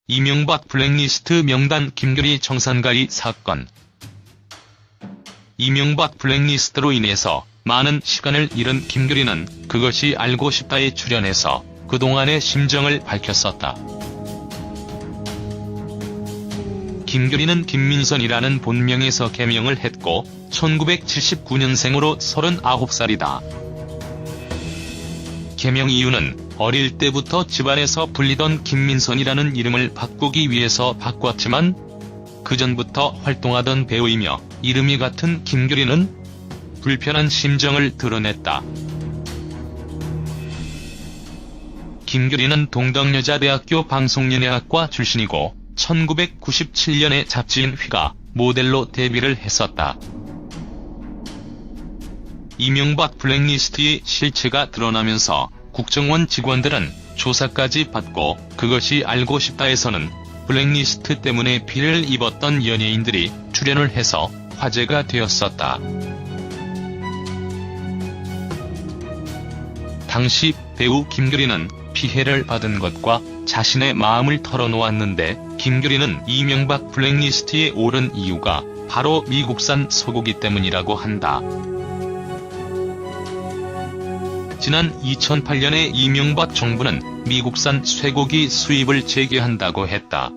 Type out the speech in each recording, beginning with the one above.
이명박 블랙리스트 명단 김규리 청산가리 사건. 이명박 블랙리스트로 인해서 많은 시간을 잃은 김규리는 그것이 알고 싶다에 출연해서 그동안의 심정을 밝혔었다. 김규리는 김민선이라는 본명에서 개명을 했고 1979년생으로 39살이다. 개명 이유는 어릴 때부터 집안에서 불리던 김민선이라는 이름을 바꾸기 위해서 바꿨지만 그전부터 활동하던 배우이며 이름이 같은 김규리는 불편한 심정을 드러냈다. 김규리는 동덕여자대학교 방송연예학과 출신이고 1997년에 잡지인 휘가 모델로 데뷔를 했었다. 이명박 블랙리스트의 실체가 드러나면서 국정원 직원들은 조사까지 받고 그것이 알고 싶다에서는 블랙리스트 때문에 피해를 입었던 연예인들이 출연을 해서 화제가 되었었다. 당시 배우 김규리는 피해를 받은 것과 자신의 마음을 털어놓았는데 김규리는 이명박 블랙리스트에 오른 이유가 바로 미국산 소고기 때문이라고 한다. 지난 2008년에 이명박 정부는 미국산 쇠고기 수입을 재개한다고 했다.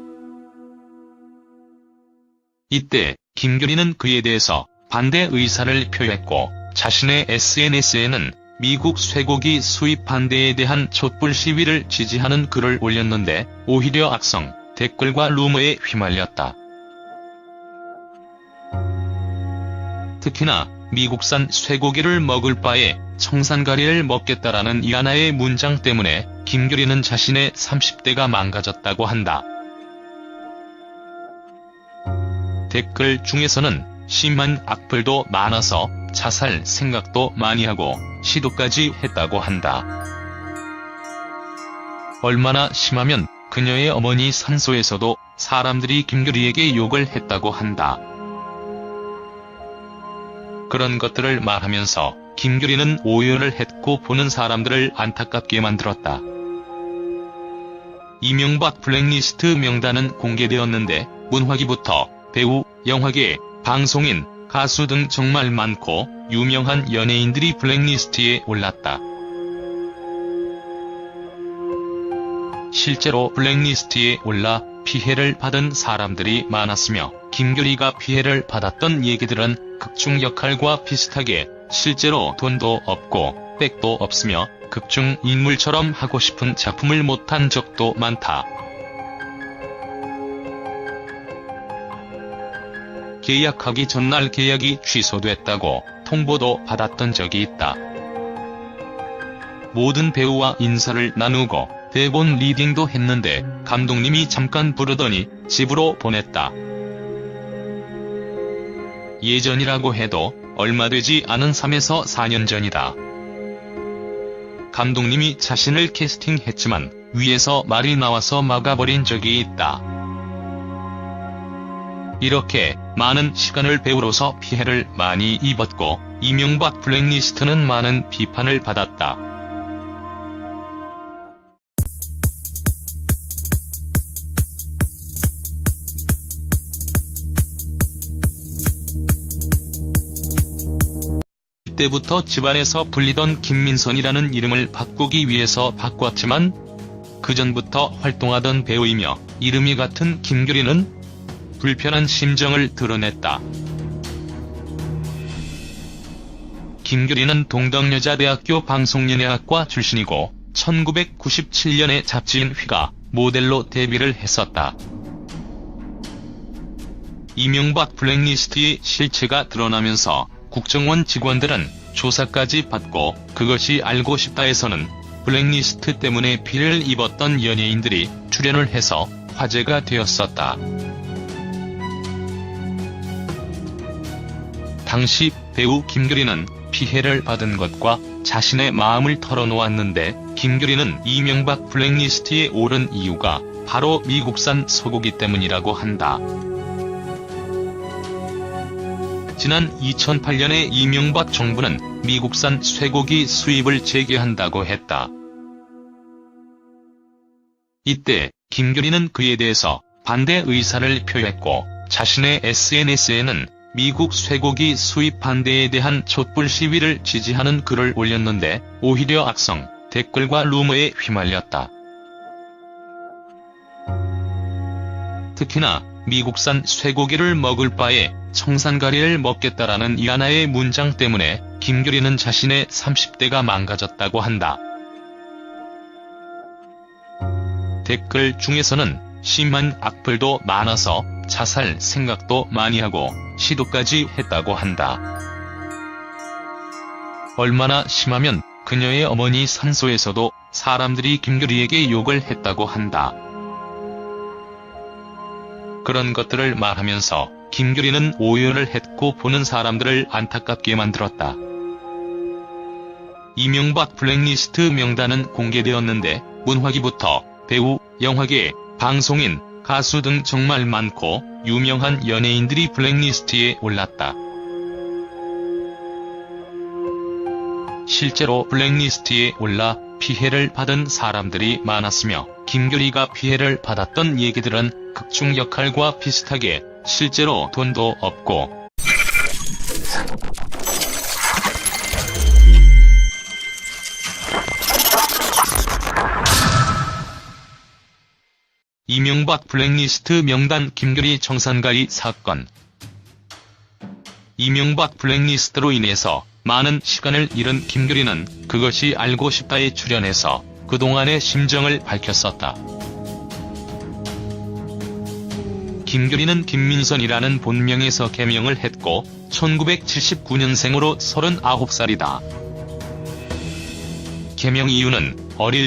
이때 김규리는 그에 대해서 반대 의사를 표했고 자신의 SNS에는 미국 쇠고기 수입 반대에 대한 촛불 시위를 지지하는 글을 올렸는데 오히려 악성 댓글과 루머에 휘말렸다. 특히나 미국산 쇠고기를 먹을 바에 청산가리를 먹겠다라는 이 하나의 문장 때문에 김규리는 자신의 30대가 망가졌다고 한다. 댓글 중에서는 심한 악플도 많아서 자살 생각도 많이 하고 시도까지 했다고 한다. 얼마나 심하면 그녀의 어머니 산소에서도 사람들이 김규리에게 욕을 했다고 한다. 그런 것들을 말하면서 김규리는 오열을 했고 보는 사람들을 안타깝게 만들었다. 이명박 블랙리스트 명단은 공개되었는데 문화기부터 배우, 영화계, 방송인, 가수 등 정말 많고 유명한 연예인들이 블랙리스트에 올랐다. 실제로 블랙리스트에 올라 피해를 받은 사람들이 많았으며 김규리가 피해를 받았던 얘기들은 극중 역할과 비슷하게 실제로 돈도 없고 백도 없으며 극중 인물처럼 하고 싶은 작품을 못한 적도 많다. 계약하기 전날 계약이 취소됐다고 통보도 받았던 적이 있다. 모든 배우와 인사를 나누고 대본 리딩도 했는데 감독님이 잠깐 부르더니 집으로 보냈다. 예전이라고 해도 얼마 되지 않은 3에서 4년 전이다. 감독님이 자신을 캐스팅했지만 위에서 말이 나와서 막아버린 적이 있다. 이렇게 많은 시간을 배우로서 피해를 많이 입었고 이명박 블랙리스트는 많은 비판을 받았다. 이때부터 집안에서 불리던 김민선이라는 이름을 바꾸기 위해서 바꿨지만 그전부터 활동하던 배우이며 이름이 같은 김규리는 불편한 심정을 드러냈다. 김규리는 동덕여자대학교 방송연예학과 출신이고 1997년에 잡지인 휘가 모델로 데뷔를 했었다. 이명박 블랙리스트의 실체가 드러나면서 국정원 직원들은 조사까지 받고 그것이 알고 싶다에서는 블랙리스트 때문에 피해를 입었던 연예인들이 출연을 해서 화제가 되었었다. 당시 배우 김규리는 피해를 받은 것과 자신의 마음을 털어놓았는데 김규리는 이명박 블랙리스트에 오른 이유가 바로 미국산 소고기 때문이라고 한다. 지난 2008년에 이명박 정부는 미국산 쇠고기 수입을 재개한다고 했다. 이때 김규리는 그에 대해서 반대 의사를 표했고 자신의 SNS에는 미국 쇠고기 수입 반대에 대한 촛불 시위를 지지하는 글을 올렸는데 오히려 악성 댓글과 루머에 휘말렸다. 특히나 미국산 쇠고기를 먹을 바에 청산가리를 먹겠다라는 이 하나의 문장 때문에 김규리는 자신의 30대가 망가졌다고 한다. 댓글 중에서는 심한 악플도 많아서 자살 생각도 많이 하고 시도까지 했다고 한다. 얼마나 심하면 그녀의 어머니 산소에서도 사람들이 김규리에게 욕을 했다고 한다. 그런 것들을 말하면서 김규리는 오열을 했고 보는 사람들을 안타깝게 만들었다. 이명박 블랙리스트 명단은 공개되었는데 문화기부터 배우, 영화계, 방송인, 가수 등 정말 많고 유명한 연예인들이 블랙리스트에 올랐다. 실제로 블랙리스트에 올라 피해를 받은 사람들이 많았으며 김규리가 피해를 받았던 얘기들은 극중 역할과 비슷하게 실제로 돈도 없고 이명박 블랙리스트 명단 김규리 청산가리 사건. 이명박 블랙리스트로 인해서 많은 시간을 잃은 김규리는 그것이 알고 싶다에 출연해서 그동안의 심정을 밝혔었다. 김규리는 김민선이라는 본명에서 개명을 했고 1979년생으로 39살이다. 개명 이유는 어릴